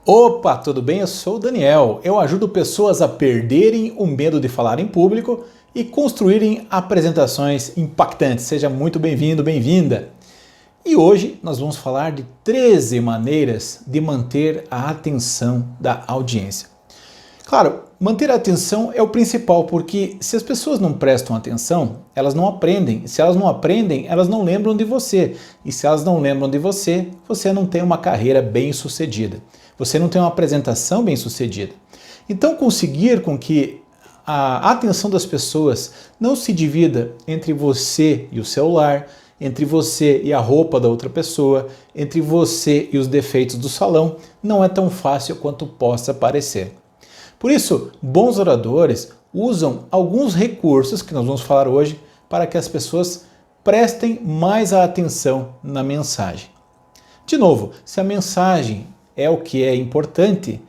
Opa, tudo bem? Eu sou o Daniel. Eu ajudo pessoas a perderem o medo de falar em público e construírem apresentações impactantes. Seja muito bem-vindo, bem-vinda. E hoje nós vamos falar de 13 maneiras de manter a atenção da audiência. Claro, manter a atenção é o principal, porque se as pessoas não prestam atenção, elas não aprendem. Se elas não aprendem, elas não lembram de você. E se elas não lembram de você, você não tem uma carreira bem-sucedida. Você não tem uma apresentação bem-sucedida. Então, conseguir com que a atenção das pessoas não se divida entre você e o celular, entre você e a roupa da outra pessoa, entre você e os defeitos do salão, não é tão fácil quanto possa parecer. Por isso, bons oradores usam alguns recursos que nós vamos falar hoje para que as pessoas prestem mais atenção na mensagem. De novo, se a mensagem é o que é importante,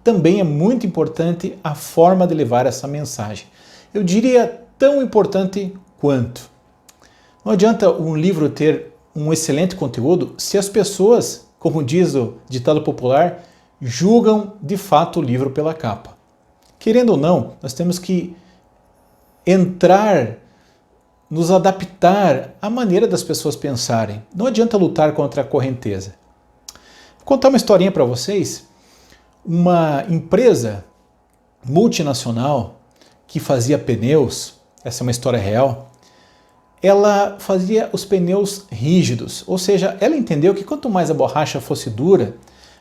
também é muito importante a forma de levar essa mensagem. Eu diria tão importante quanto. Não adianta um livro ter um excelente conteúdo se as pessoas, como diz o ditado popular, julgam de fato o livro pela capa. Querendo ou não, nós temos que nos adaptar à maneira das pessoas pensarem. Não adianta lutar contra a correnteza. Vou contar uma historinha para vocês. Uma empresa multinacional que fazia pneus, essa é uma história real, ela fazia os pneus rígidos, ou seja, ela entendeu que quanto mais a borracha fosse dura,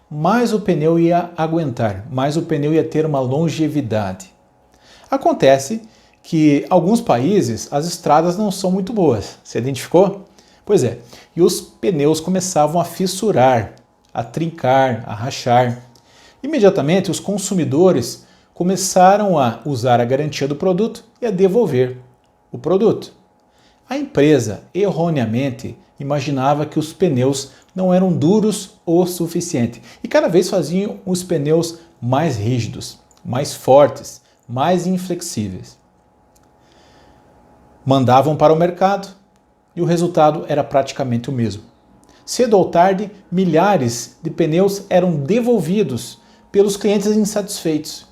mais o pneu ia aguentar, mais o pneu ia ter uma longevidade. Acontece que em alguns países as estradas não são muito boas. Você identificou? Pois é, e os pneus começavam a fissurar, a trincar, a rachar. Imediatamente os consumidores começaram a usar a garantia do produto e a devolver o produto. A empresa, erroneamente, imaginava que os pneus não eram duros o suficiente e cada vez faziam os pneus mais rígidos, mais fortes, mais inflexíveis. Mandavam para o mercado e o resultado era praticamente o mesmo. Cedo ou tarde, milhares de pneus eram devolvidos pelos clientes insatisfeitos.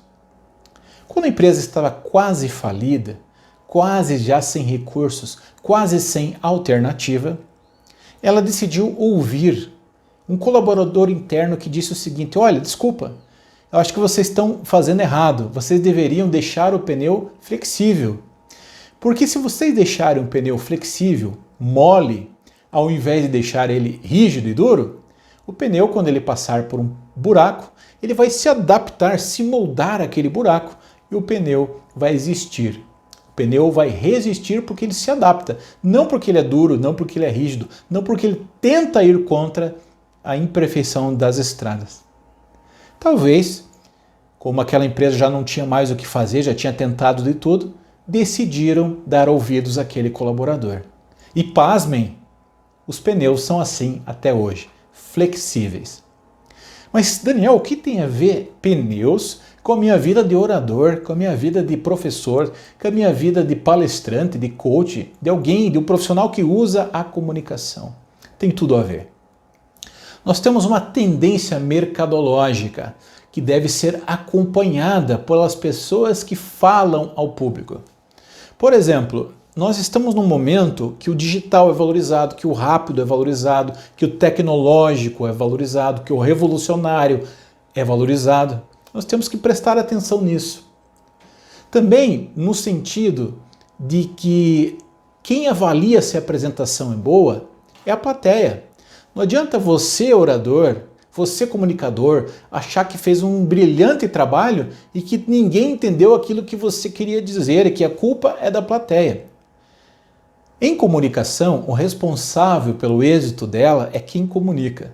Quando a empresa estava quase falida, quase já sem recursos, quase sem alternativa, ela decidiu ouvir um colaborador interno que disse o seguinte: olha, desculpa, eu acho que vocês estão fazendo errado, vocês deveriam deixar o pneu flexível. Porque se vocês deixarem um pneu flexível, mole, ao invés de deixar ele rígido e duro, o pneu, quando ele passar por um buraco, ele vai se adaptar, se moldar àquele buraco e o pneu vai existir. O pneu vai resistir porque ele se adapta, não porque ele é duro, não porque ele é rígido, não porque ele tenta ir contra a imperfeição das estradas. Talvez, como aquela empresa já não tinha mais o que fazer, já tinha tentado de tudo, decidiram dar ouvidos àquele colaborador. E pasmem, os pneus são assim até hoje, flexíveis. Mas, Daniel, o que tem a ver pneus com a minha vida de orador, com a minha vida de professor, com a minha vida de palestrante, de coach, de alguém, de um profissional que usa a comunicação? Tem tudo a ver. Nós temos uma tendência mercadológica que deve ser acompanhada pelas pessoas que falam ao público. Por exemplo, nós estamos num momento que o digital é valorizado, que o rápido é valorizado, que o tecnológico é valorizado, que o revolucionário é valorizado. Nós temos que prestar atenção nisso. Também no sentido de que quem avalia se a apresentação é boa é a plateia. Não adianta você, orador, você, comunicador, achar que fez um brilhante trabalho e que ninguém entendeu aquilo que você queria dizer e que a culpa é da plateia. Em comunicação, o responsável pelo êxito dela é quem comunica.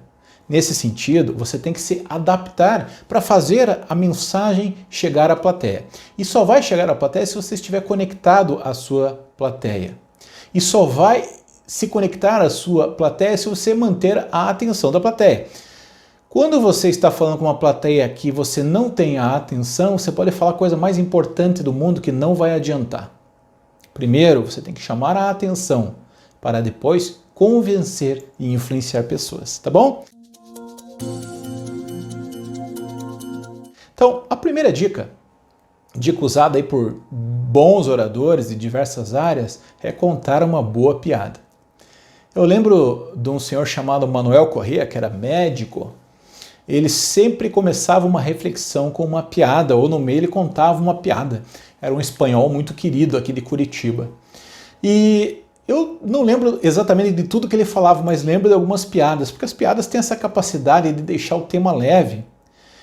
Nesse sentido, você tem que se adaptar para fazer a mensagem chegar à plateia. E só vai chegar à plateia se você estiver conectado à sua plateia. E só vai se conectar à sua plateia se você manter a atenção da plateia. Quando você está falando com uma plateia que você não tem a atenção, você pode falar a coisa mais importante do mundo que não vai adiantar. Primeiro, você tem que chamar a atenção para depois convencer e influenciar pessoas, tá bom? Então, a primeira dica usada aí por bons oradores de diversas áreas, é contar uma boa piada. Eu lembro de um senhor chamado Manuel Corrêa, que era médico. Ele sempre começava uma reflexão com uma piada, ou no meio ele contava uma piada. Era um espanhol muito querido aqui de Curitiba. E eu não lembro exatamente de tudo que ele falava, mas lembro de algumas piadas, porque as piadas têm essa capacidade de deixar o tema leve.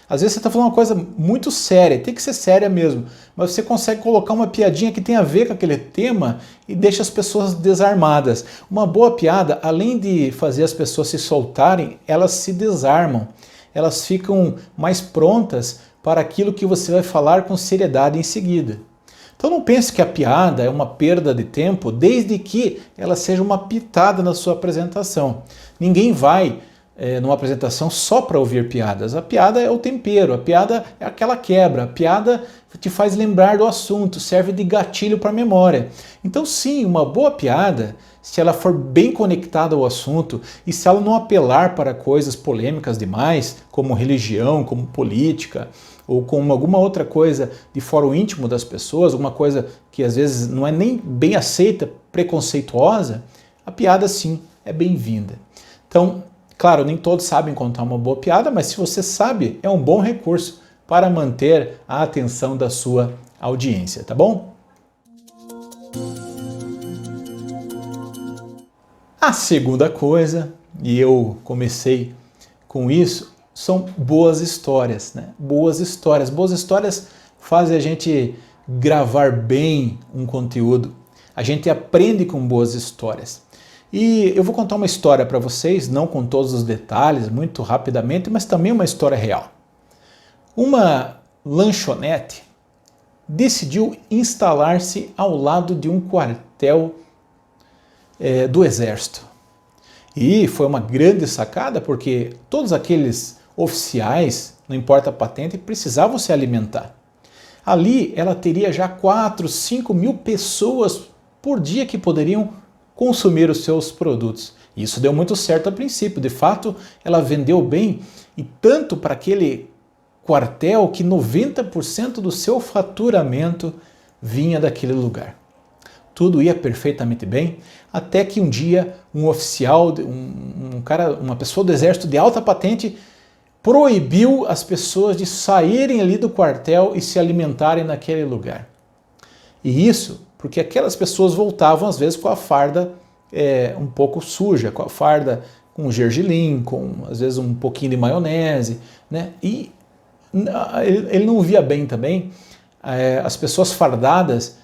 Às vezes você está falando uma coisa muito séria, tem que ser séria mesmo, mas você consegue colocar uma piadinha que tem a ver com aquele tema e deixa as pessoas desarmadas. Uma boa piada, além de fazer as pessoas se soltarem, elas se desarmam, elas ficam mais prontas para aquilo que você vai falar com seriedade em seguida. Então não pense que a piada é uma perda de tempo, desde que ela seja uma pitada na sua apresentação. Ninguém vai numa apresentação só para ouvir piadas. A piada é o tempero, a piada é aquela quebra, a piada te faz lembrar do assunto, serve de gatilho para a memória. Então sim, uma boa piada, se ela for bem conectada ao assunto e se ela não apelar para coisas polêmicas demais, como religião, como política, ou como alguma outra coisa de fórum íntimo das pessoas, alguma coisa que às vezes não é nem bem aceita, preconceituosa, a piada sim é bem-vinda. Então, claro, nem todos sabem contar uma boa piada, mas se você sabe, é um bom recurso para manter a atenção da sua audiência, tá bom? A segunda coisa, e eu comecei com isso, são boas histórias, né? Boas histórias. Boas histórias fazem a gente gravar bem um conteúdo. A gente aprende com boas histórias. E eu vou contar uma história para vocês, não com todos os detalhes, muito rapidamente, mas também uma história real. Uma lanchonete decidiu instalar-se ao lado de um quartel do Exército. E foi uma grande sacada, porque todos aqueles oficiais, não importa a patente, precisavam se alimentar. Ali ela teria já 4, 5 mil pessoas por dia que poderiam consumir os seus produtos. Isso deu muito certo a princípio. De fato, ela vendeu bem, e tanto para aquele quartel que 90% do seu faturamento vinha daquele lugar. Tudo ia perfeitamente bem, até que um dia um oficial, uma pessoa do exército de alta patente, proibiu as pessoas de saírem ali do quartel e se alimentarem naquele lugar. E isso porque aquelas pessoas voltavam às vezes com a farda um pouco suja, com a farda com gergelim, com às vezes um pouquinho de maionese, né? E ele não via bem também as pessoas fardadas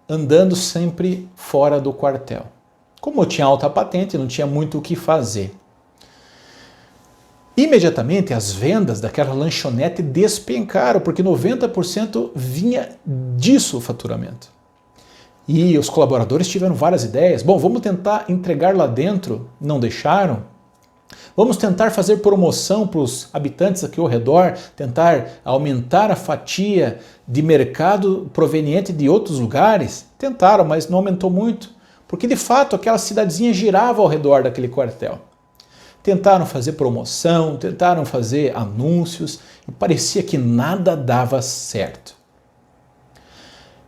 andando sempre fora do quartel. Como eu tinha alta patente, não tinha muito o que fazer. Imediatamente as vendas daquela lanchonete despencaram, porque 90% vinha disso o faturamento. E os colaboradores tiveram várias ideias. Bom, vamos tentar entregar lá dentro, não deixaram. Vamos tentar fazer promoção para os habitantes aqui ao redor, tentar aumentar a fatia de mercado proveniente de outros lugares. Tentaram, mas não aumentou muito, porque de fato aquela cidadezinha girava ao redor daquele quartel. Tentaram fazer promoção, tentaram fazer anúncios e parecia que nada dava certo.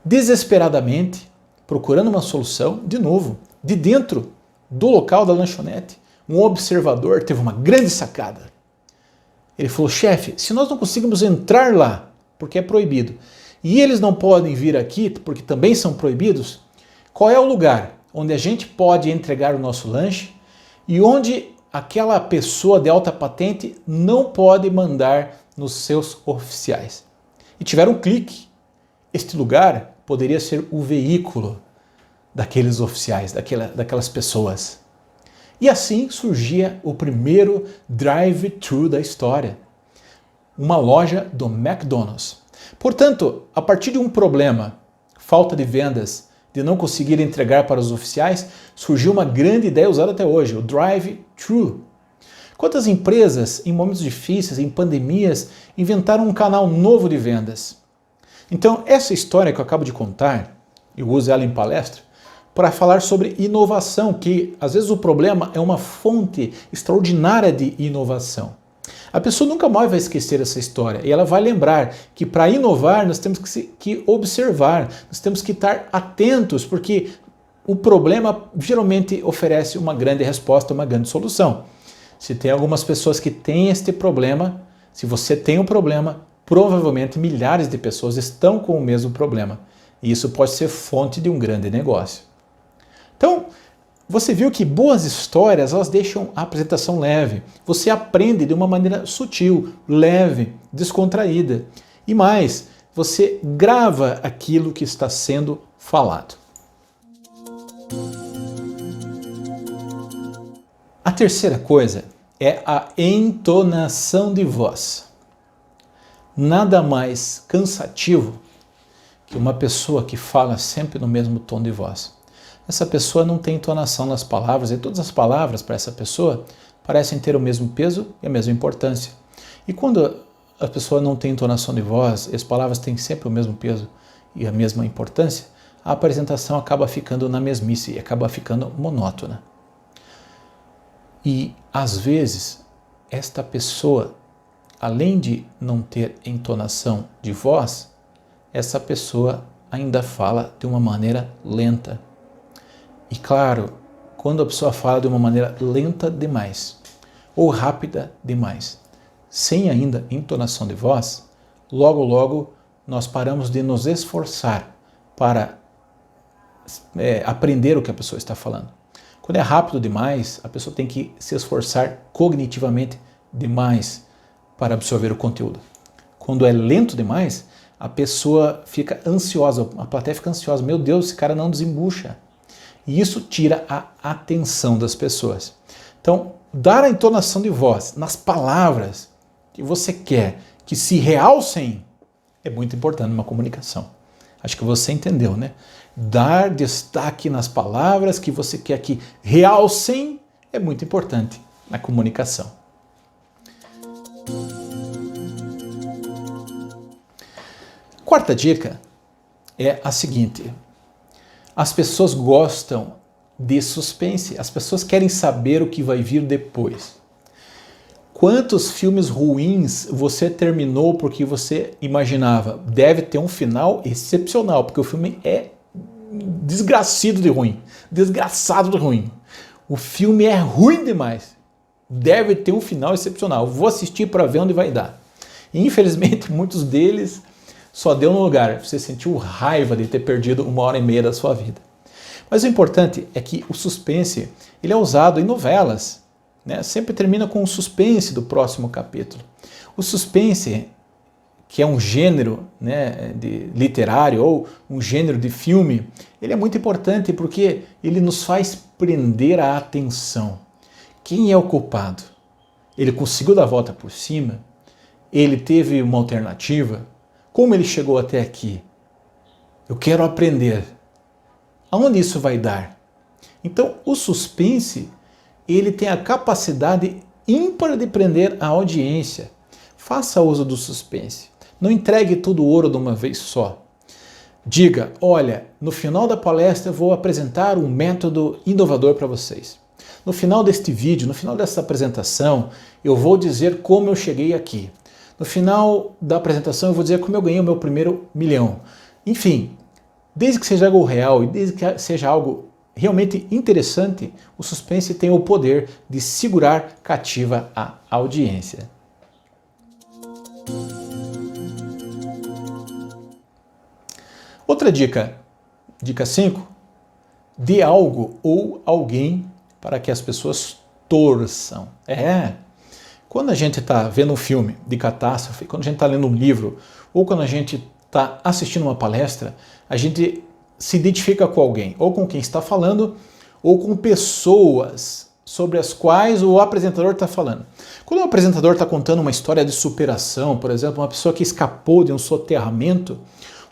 Desesperadamente, procurando uma solução, de novo, de dentro do local da lanchonete, um observador teve uma grande sacada. Ele falou: chefe, se nós não conseguimos entrar lá, porque é proibido, e eles não podem vir aqui, porque também são proibidos, qual é o lugar onde a gente pode entregar o nosso lanche e onde aquela pessoa de alta patente não pode mandar nos seus oficiais? E tiveram um clique. Este lugar poderia ser o veículo daqueles oficiais, daquelas pessoas. E assim surgia o primeiro drive-thru da história, uma loja do McDonald's. Portanto, a partir de um problema, falta de vendas, de não conseguir entregar para os oficiais, surgiu uma grande ideia usada até hoje, o drive-thru. Quantas empresas, em momentos difíceis, em pandemias, inventaram um canal novo de vendas? Então, essa história que eu acabo de contar, eu uso ela em palestra, para falar sobre inovação, que às vezes o problema é uma fonte extraordinária de inovação. A pessoa nunca mais vai esquecer essa história e ela vai lembrar que para inovar nós temos que observar, nós temos que estar atentos, porque o problema geralmente oferece uma grande resposta, uma grande solução. Se tem algumas pessoas que têm este problema, se você tem um problema, provavelmente milhares de pessoas estão com o mesmo problema. E isso pode ser fonte de um grande negócio. Então, você viu que boas histórias, elas deixam a apresentação leve. Você aprende de uma maneira sutil, leve, descontraída. E mais, você grava aquilo que está sendo falado. A terceira coisa é a entonação de voz. Nada mais cansativo que uma pessoa que fala sempre no mesmo tom de voz. Essa pessoa não tem entonação nas palavras e todas as palavras para essa pessoa parecem ter o mesmo peso e a mesma importância. E quando a pessoa não tem entonação de voz, as palavras têm sempre o mesmo peso e a mesma importância, a apresentação acaba ficando na mesmice e acaba ficando monótona. E, às vezes, esta pessoa, além de não ter entonação de voz, essa pessoa ainda fala de uma maneira lenta. E claro, quando a pessoa fala de uma maneira lenta demais ou rápida demais, sem ainda entonação de voz, logo nós paramos de nos esforçar para aprender o que a pessoa está falando. Quando é rápido demais, a pessoa tem que se esforçar cognitivamente demais para absorver o conteúdo. Quando é lento demais, a pessoa fica ansiosa, a plateia fica ansiosa. Meu Deus, esse cara não desembucha. E isso tira a atenção das pessoas. Então, dar a entonação de voz nas palavras que você quer que se realcem é muito importante numa comunicação. Acho que você entendeu, né? Dar destaque nas palavras que você quer que realcem é muito importante na comunicação. Quarta dica é a seguinte: as pessoas gostam de suspense, as pessoas querem saber o que vai vir depois. Quantos filmes ruins você terminou porque você imaginava? Deve ter um final excepcional, porque o filme é desgraçado de ruim. O filme é ruim demais. Deve ter um final excepcional. Vou assistir para ver onde vai dar. E, infelizmente, muitos deles só deu no lugar. Você sentiu raiva de ter perdido 1h30 da sua vida. Mas o importante é que o suspense ele é usado em novelas. Né? Sempre termina com o suspense do próximo capítulo. O suspense, que é um gênero, né, literário ou um gênero de filme, ele é muito importante porque ele nos faz prender a atenção. Quem é o culpado? Ele conseguiu dar a volta por cima? Ele teve uma alternativa? Como ele chegou até aqui? Eu quero aprender. Aonde isso vai dar? Então, o suspense, ele tem a capacidade ímpar de prender a audiência. Faça uso do suspense. Não entregue todo o ouro de uma vez só. Diga, olha, no final da palestra eu vou apresentar um método inovador para vocês. No final deste vídeo, no final dessa apresentação, eu vou dizer como eu cheguei aqui. No final da apresentação eu vou dizer como eu ganhei o meu primeiro milhão. Enfim, desde que seja algo real e desde que seja algo realmente interessante, o suspense tem o poder de segurar cativa a audiência. Outra dica, dica 5, dê algo ou alguém para que as pessoas torçam. Quando a gente está vendo um filme de catástrofe, quando a gente está lendo um livro, ou quando a gente está assistindo uma palestra, a gente se identifica com alguém, ou com quem está falando, ou com pessoas sobre as quais o apresentador está falando. Quando o apresentador está contando uma história de superação, por exemplo, uma pessoa que escapou de um soterramento,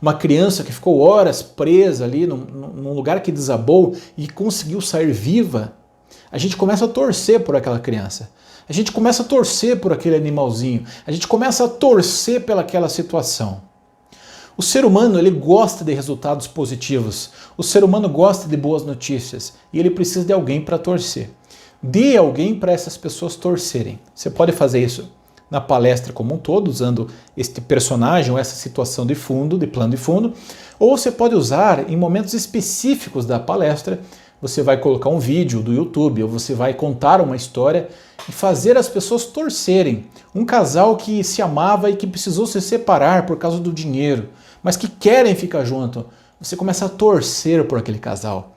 uma criança que ficou horas presa ali num lugar que desabou e conseguiu sair viva, a gente começa a torcer por aquela criança. A gente começa a torcer por aquele animalzinho. A gente começa a torcer pelaquela situação. O ser humano ele gosta de resultados positivos. O ser humano gosta de boas notícias. E ele precisa de alguém para torcer. Dê alguém para essas pessoas torcerem. Você pode fazer isso na palestra como um todo, usando este personagem ou essa situação de fundo, de plano de fundo, ou você pode usar em momentos específicos da palestra. Você vai colocar um vídeo do YouTube, ou você vai contar uma história e fazer as pessoas torcerem. Um casal que se amava e que precisou se separar por causa do dinheiro, mas que querem ficar junto. Você começa a torcer por aquele casal.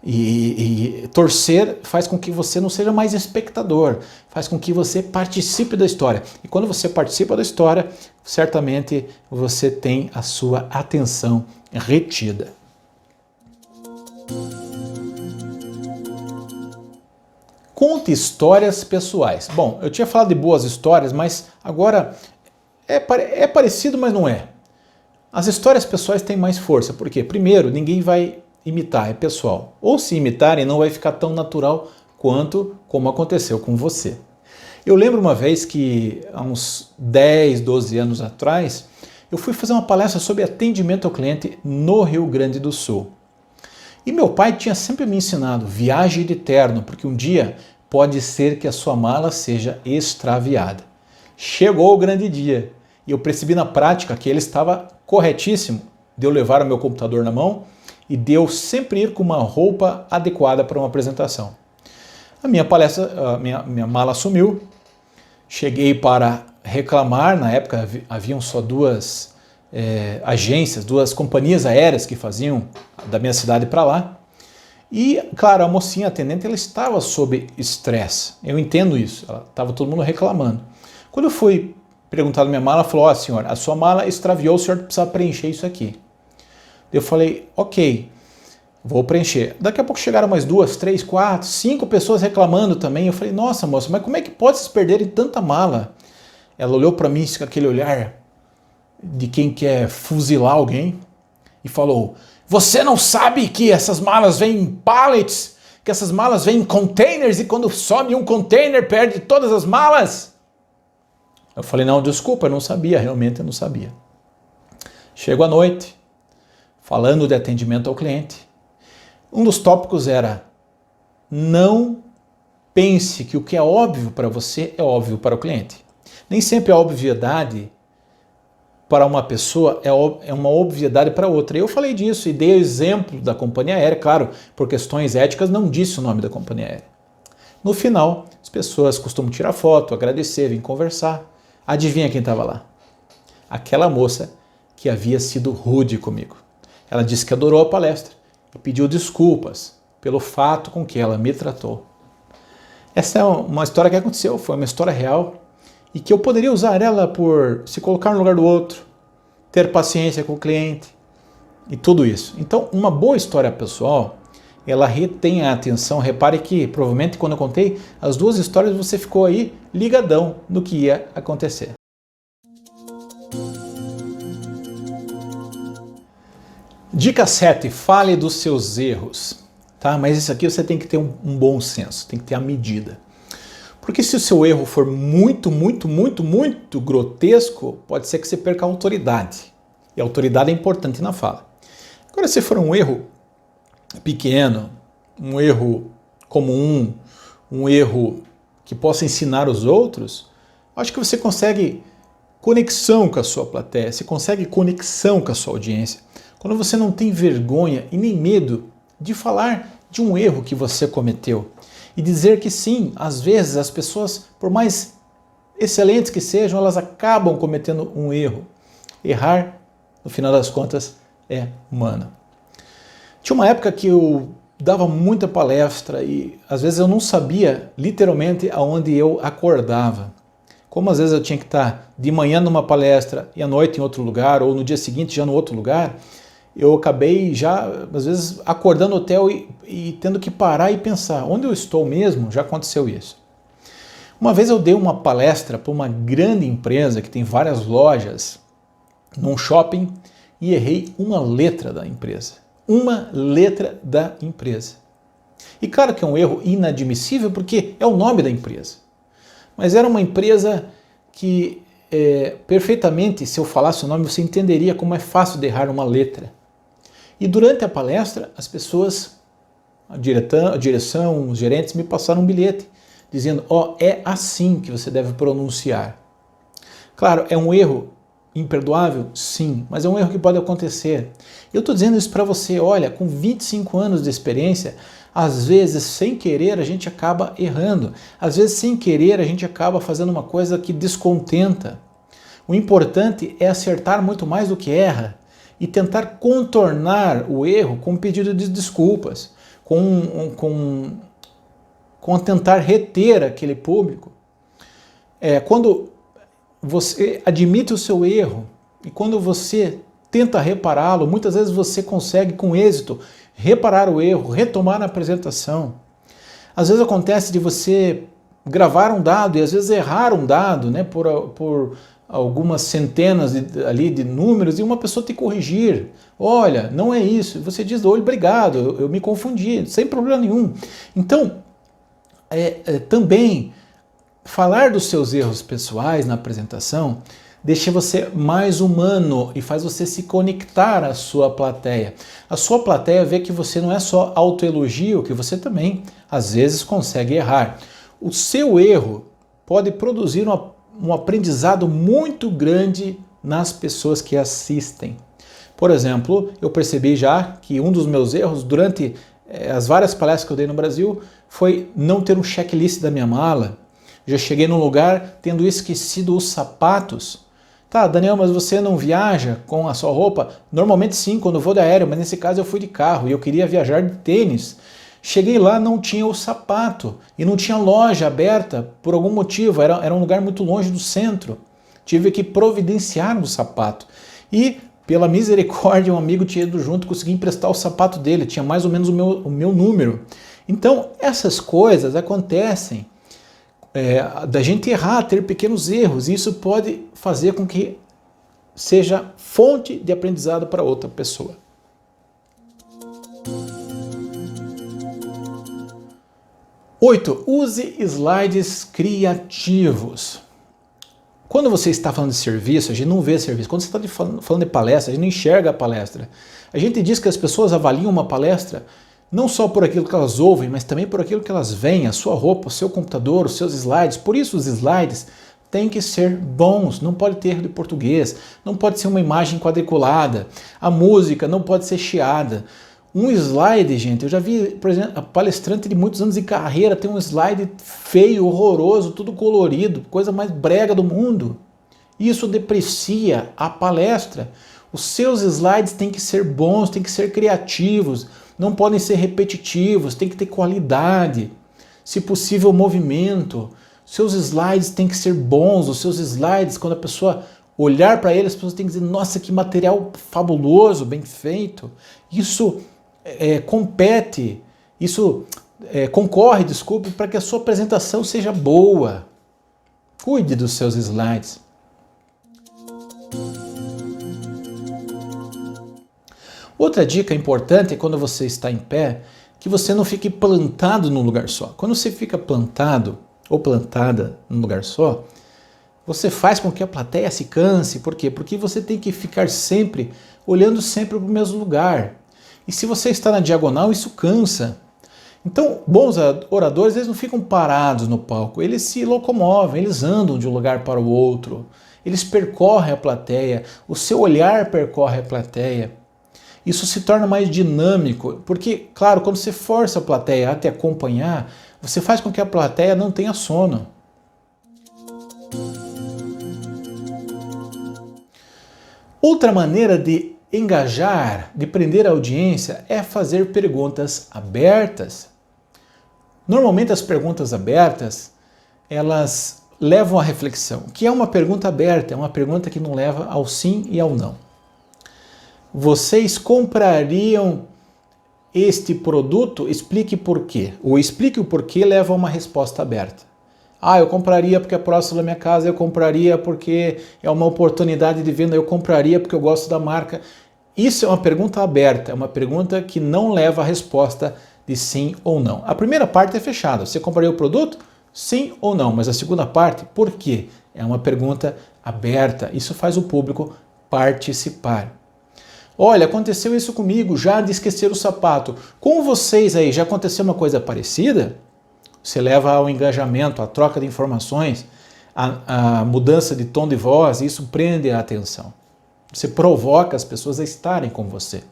E torcer faz com que você não seja mais espectador, faz com que você participe da história. E quando você participa da história, certamente você tem a sua atenção retida. Conte histórias pessoais. Bom, eu tinha falado de boas histórias, mas agora é parecido, mas não é. As histórias pessoais têm mais força, porque primeiro, ninguém vai imitar, é pessoal. Ou se imitarem, não vai ficar tão natural quanto como aconteceu com você. Eu lembro uma vez que, há uns 10, 12 anos atrás, eu fui fazer uma palestra sobre atendimento ao cliente no Rio Grande do Sul. E meu pai tinha sempre me ensinado, viaje de terno, porque um dia pode ser que a sua mala seja extraviada. Chegou o grande dia e eu percebi na prática que ele estava corretíssimo de eu levar o meu computador na mão e de eu sempre ir com uma roupa adequada para uma apresentação. A minha palestra, minha mala sumiu, cheguei para reclamar, na época haviam só duas agências, duas companhias aéreas que faziam da minha cidade para lá. E, claro, a mocinha atendente ela estava sob estresse. Eu entendo isso. Estava todo mundo reclamando. Quando eu fui perguntar na minha mala, ela falou: ó, senhor, a sua mala extraviou, o senhor precisa preencher isso aqui. Eu falei: ok, vou preencher. Daqui a pouco chegaram mais 2, 3, 4, 5 pessoas reclamando também. Eu falei: nossa, moça, mas como é que pode se perderem tanta mala? Ela olhou para mim com aquele olhar de quem quer fuzilar alguém e falou: você não sabe que essas malas vêm em pallets, que essas malas vêm em containers e quando some um container perde todas as malas? Eu falei: não, desculpa, eu não sabia, realmente eu não sabia. Chego à noite, falando de atendimento ao cliente. Um dos tópicos era: não pense que o que é óbvio para você é óbvio para o cliente. Nem sempre a obviedade para uma pessoa é uma obviedade para outra. Eu falei disso e dei exemplo da companhia aérea, claro, por questões éticas não disse o nome da companhia aérea. No final, as pessoas costumam tirar foto, agradecer, vir conversar. Adivinha quem estava lá? Aquela moça que havia sido rude comigo. Ela disse que adorou a palestra e pediu desculpas pelo fato com que ela me tratou. Essa é uma história que aconteceu, foi uma história real e que eu poderia usar ela por se colocar no lugar do outro, ter paciência com o cliente e tudo isso. Então, uma boa história pessoal, ela retém a atenção. Repare que, provavelmente, quando eu contei as duas histórias, você ficou aí ligadão no que ia acontecer. Dica 7, fale dos seus erros. Tá? Mas isso aqui você tem que ter um bom senso, tem que ter a medida. Porque se o seu erro for muito grotesco, pode ser que você perca a autoridade. E a autoridade é importante na fala. Agora, se for um erro pequeno, um erro comum, um erro que possa ensinar os outros, acho que você consegue conexão com a sua plateia, você consegue conexão com a sua audiência. Quando você não tem vergonha e nem medo de falar de um erro que você cometeu. E dizer que sim, às vezes as pessoas, por mais excelentes que sejam, elas acabam cometendo um erro. Errar, no final das contas, é humano. Tinha uma época que eu dava muita palestra e às vezes eu não sabia literalmente aonde eu acordava. Como às vezes eu tinha que estar de manhã numa palestra e à noite em outro lugar, ou no dia seguinte já no outro lugar, eu acabei já, às vezes, acordando no hotel e tendo que parar e pensar, onde eu estou mesmo? Já aconteceu isso. Uma vez eu dei uma palestra para uma grande empresa que tem várias lojas num shopping e errei uma letra da empresa. Uma letra da empresa. E claro que é um erro inadmissível porque é o nome da empresa. Mas era uma empresa que perfeitamente, se eu falasse o nome, você entenderia como é fácil de errar uma letra. E durante a palestra, as pessoas, a direção, os gerentes me passaram um bilhete dizendo, é assim que você deve pronunciar. Claro, é um erro imperdoável? Sim, mas é um erro que pode acontecer. Eu estou dizendo isso para você, olha, com 25 anos de experiência, às vezes, sem querer, a gente acaba errando. Às vezes, sem querer, a gente acaba fazendo uma coisa que descontenta. O importante é acertar muito mais do que erra e tentar contornar o erro com um pedido de desculpas, com tentar reter aquele público. Quando você admite o seu erro e quando você tenta repará-lo, muitas vezes você consegue com êxito reparar o erro, retomar a apresentação. Às vezes acontece de você gravar um dado e às vezes errar um dado, né, por algumas centenas de números e uma pessoa te corrigir. Olha, não é isso. Você diz, olha, obrigado, eu me confundi, sem problema nenhum. Então, também falar dos seus erros pessoais na apresentação deixa você mais humano e faz você se conectar à sua plateia. A sua plateia vê que você não é só autoelogio, que você também, às vezes, consegue errar. O seu erro pode produzir um aprendizado muito grande nas pessoas que assistem. Por exemplo, eu percebi já que um dos meus erros durante as várias palestras que eu dei no Brasil foi não ter um checklist da minha mala. Já cheguei num lugar tendo esquecido os sapatos. Tá, Daniel, mas você não viaja com a sua roupa? Normalmente sim, quando eu vou de aéreo, mas nesse caso eu fui de carro e eu queria viajar de tênis. Cheguei lá, não tinha o sapato e não tinha loja aberta por algum motivo, era um lugar muito longe do centro. Tive que providenciar um sapato. E, pela misericórdia, um amigo tinha ido junto, consegui emprestar o sapato dele, tinha mais ou menos o meu número. Então, essas coisas acontecem. Da gente errar, ter pequenos erros, e isso pode fazer com que seja fonte de aprendizado para outra pessoa. Oito, use slides criativos. Quando você está falando de serviço, a gente não vê serviço. Quando você está falando de palestra, a gente não enxerga a palestra. A gente diz que as pessoas avaliam uma palestra não só por aquilo que elas ouvem, mas também por aquilo que elas veem, a sua roupa, o seu computador, os seus slides. Por isso os slides têm que ser bons, não pode ter erro de português, não pode ser uma imagem quadriculada, a música não pode ser chiada. Um slide, gente, eu já vi, por exemplo, a palestrante de muitos anos de carreira tem um slide feio, horroroso, tudo colorido, coisa mais brega do mundo. Isso deprecia a palestra. Os seus slides têm que ser bons, têm que ser criativos, não podem ser repetitivos, tem que ter qualidade, se possível movimento. Seus slides têm que ser bons, os seus slides, quando a pessoa olhar para eles, as pessoas têm que dizer, nossa, que material fabuloso, bem feito. Isso concorre, desculpe, para que a sua apresentação seja boa. Cuide dos seus slides. Outra dica importante é quando você está em pé, que você não fique plantado num lugar só. Quando você fica plantado ou plantada num lugar só, você faz com que a plateia se canse. Por quê? Porque você tem que ficar sempre olhando sempre para o mesmo lugar. E se você está na diagonal, isso cansa. Então, bons oradores, eles não ficam parados no palco, eles se locomovem, eles andam de um lugar para o outro, eles percorrem a plateia, o seu olhar percorre a plateia. Isso se torna mais dinâmico, porque, claro, quando você força a plateia a te acompanhar, você faz com que a plateia não tenha sono. Outra maneira de engajar, de prender a audiência, é fazer perguntas abertas. Normalmente as perguntas abertas, elas levam à reflexão. O que é uma pergunta aberta? É uma pergunta que não leva ao sim e ao não. Vocês comprariam este produto? Explique por quê. O explique o porquê leva a uma resposta aberta. Eu compraria porque é próximo da minha casa, eu compraria porque é uma oportunidade de venda, eu compraria porque eu gosto da marca. Isso é uma pergunta aberta, é uma pergunta que não leva a resposta de sim ou não. A primeira parte é fechada. Você compraria o produto? Sim ou não. Mas a segunda parte, por quê? É uma pergunta aberta. Isso faz o público participar. Olha, aconteceu isso comigo, já de esquecer o sapato. Com vocês aí, já aconteceu uma coisa parecida? Você leva ao engajamento, à troca de informações. a mudança de tom de voz, isso prende a atenção. Você provoca as pessoas a estarem com você.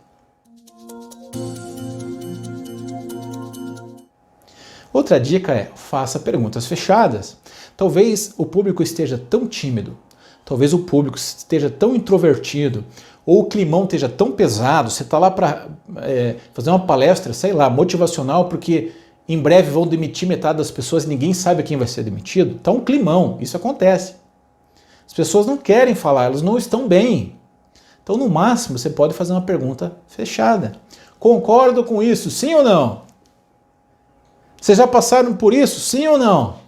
Outra dica é, faça perguntas fechadas. Talvez o público esteja tão tímido, talvez o público esteja tão introvertido, ou o climão esteja tão pesado, você está lá para fazer uma palestra, sei lá, motivacional, porque em breve vão demitir metade das pessoas e ninguém sabe quem vai ser demitido. Está um climão, isso acontece. As pessoas não querem falar, elas não estão bem. Então, no máximo, você pode fazer uma pergunta fechada. Concordo com isso, sim ou não? Vocês já passaram por isso, sim ou não?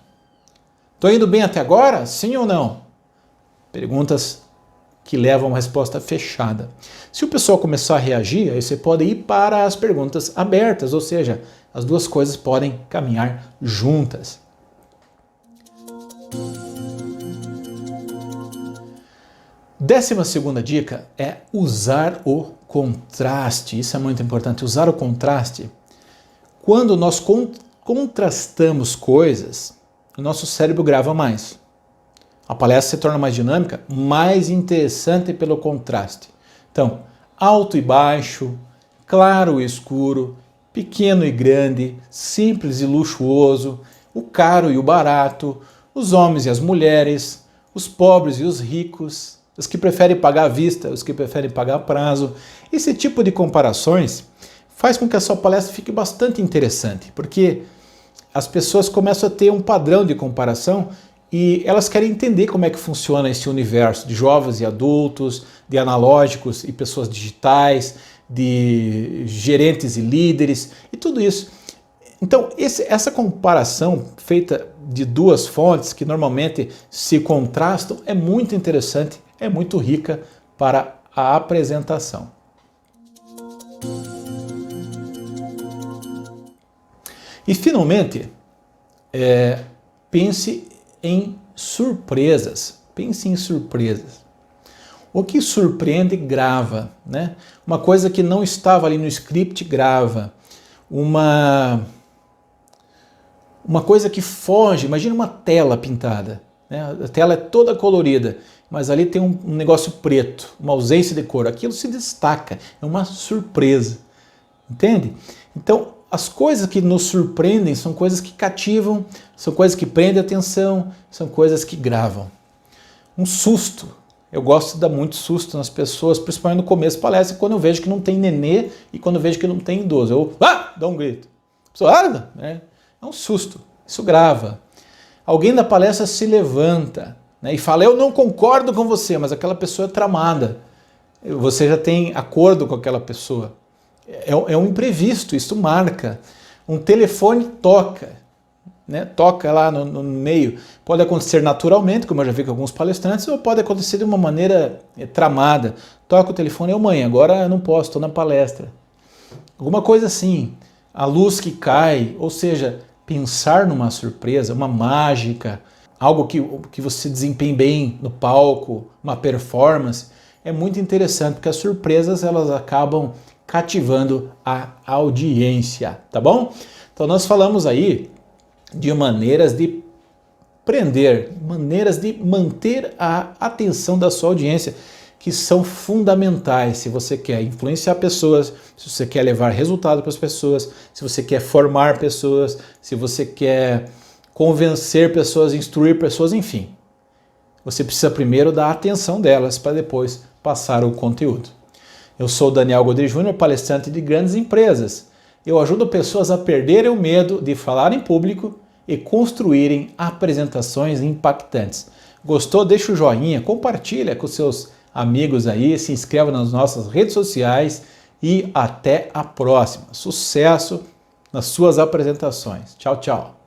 Estou indo bem até agora, sim ou não? Perguntas que levam a uma resposta fechada. Se o pessoal começar a reagir, aí você pode ir para as perguntas abertas, ou seja, as duas coisas podem caminhar juntas. Décima segunda dica é usar o contraste. Isso é muito importante, usar o contraste. Quando nós contrastamos coisas, o nosso cérebro grava mais. A palestra se torna mais dinâmica, mais interessante pelo contraste. Então, alto e baixo, claro e escuro, pequeno e grande, simples e luxuoso, o caro e o barato, os homens e as mulheres, os pobres e os ricos, os que preferem pagar à vista, os que preferem pagar a prazo. Esse tipo de comparações faz com que a sua palestra fique bastante interessante, porque as pessoas começam a ter um padrão de comparação e elas querem entender como é que funciona esse universo de jovens e adultos, de analógicos e pessoas digitais, de gerentes e líderes e tudo isso. Então, essa comparação feita de duas fontes que normalmente se contrastam é muito interessante, é muito rica para a apresentação. E, finalmente, pense em surpresas. Pense em surpresas. O que surpreende, grava, né? Uma coisa que não estava ali no script, grava. Uma coisa que foge, imagina uma tela pintada, né? A tela é toda colorida, mas ali tem um negócio preto, uma ausência de cor. Aquilo se destaca, é uma surpresa. Entende? Então, as coisas que nos surpreendem são coisas que cativam, são coisas que prendem a atenção, são coisas que gravam. Um susto. Eu gosto de dar muito susto nas pessoas, principalmente no começo da palestra, quando eu vejo que não tem nenê e quando eu vejo que não tem idoso. Eu dou um grito. A pessoa, né? É um susto. Isso grava. Alguém da palestra se levanta, né, e fala, eu não concordo com você, mas aquela pessoa é tramada. Você já tem acordo com aquela pessoa. É um imprevisto, isso marca. Um telefone toca, né? Toca lá no meio. Pode acontecer naturalmente, como eu já vi com alguns palestrantes, ou pode acontecer de uma maneira tramada. Toca o telefone, mãe, agora eu não posso, estou na palestra. Alguma coisa assim. A luz que cai, ou seja, pensar numa surpresa, uma mágica, algo que você desempenhe bem no palco, uma performance, é muito interessante, porque as surpresas elas acabam cativando a audiência, tá bom? Então nós falamos aí de maneiras de prender, maneiras de manter a atenção da sua audiência, que são fundamentais se você quer influenciar pessoas, se você quer levar resultado para as pessoas, se você quer formar pessoas, se você quer convencer pessoas, instruir pessoas, enfim. Você precisa primeiro dar atenção delas para depois passar o conteúdo. Eu sou Daniel Godry Júnior, palestrante de grandes empresas. Eu ajudo pessoas a perderem o medo de falar em público e construírem apresentações impactantes. Gostou? Deixa o joinha, compartilha com seus amigos aí, se inscreva nas nossas redes sociais e até a próxima. Sucesso nas suas apresentações. Tchau, tchau.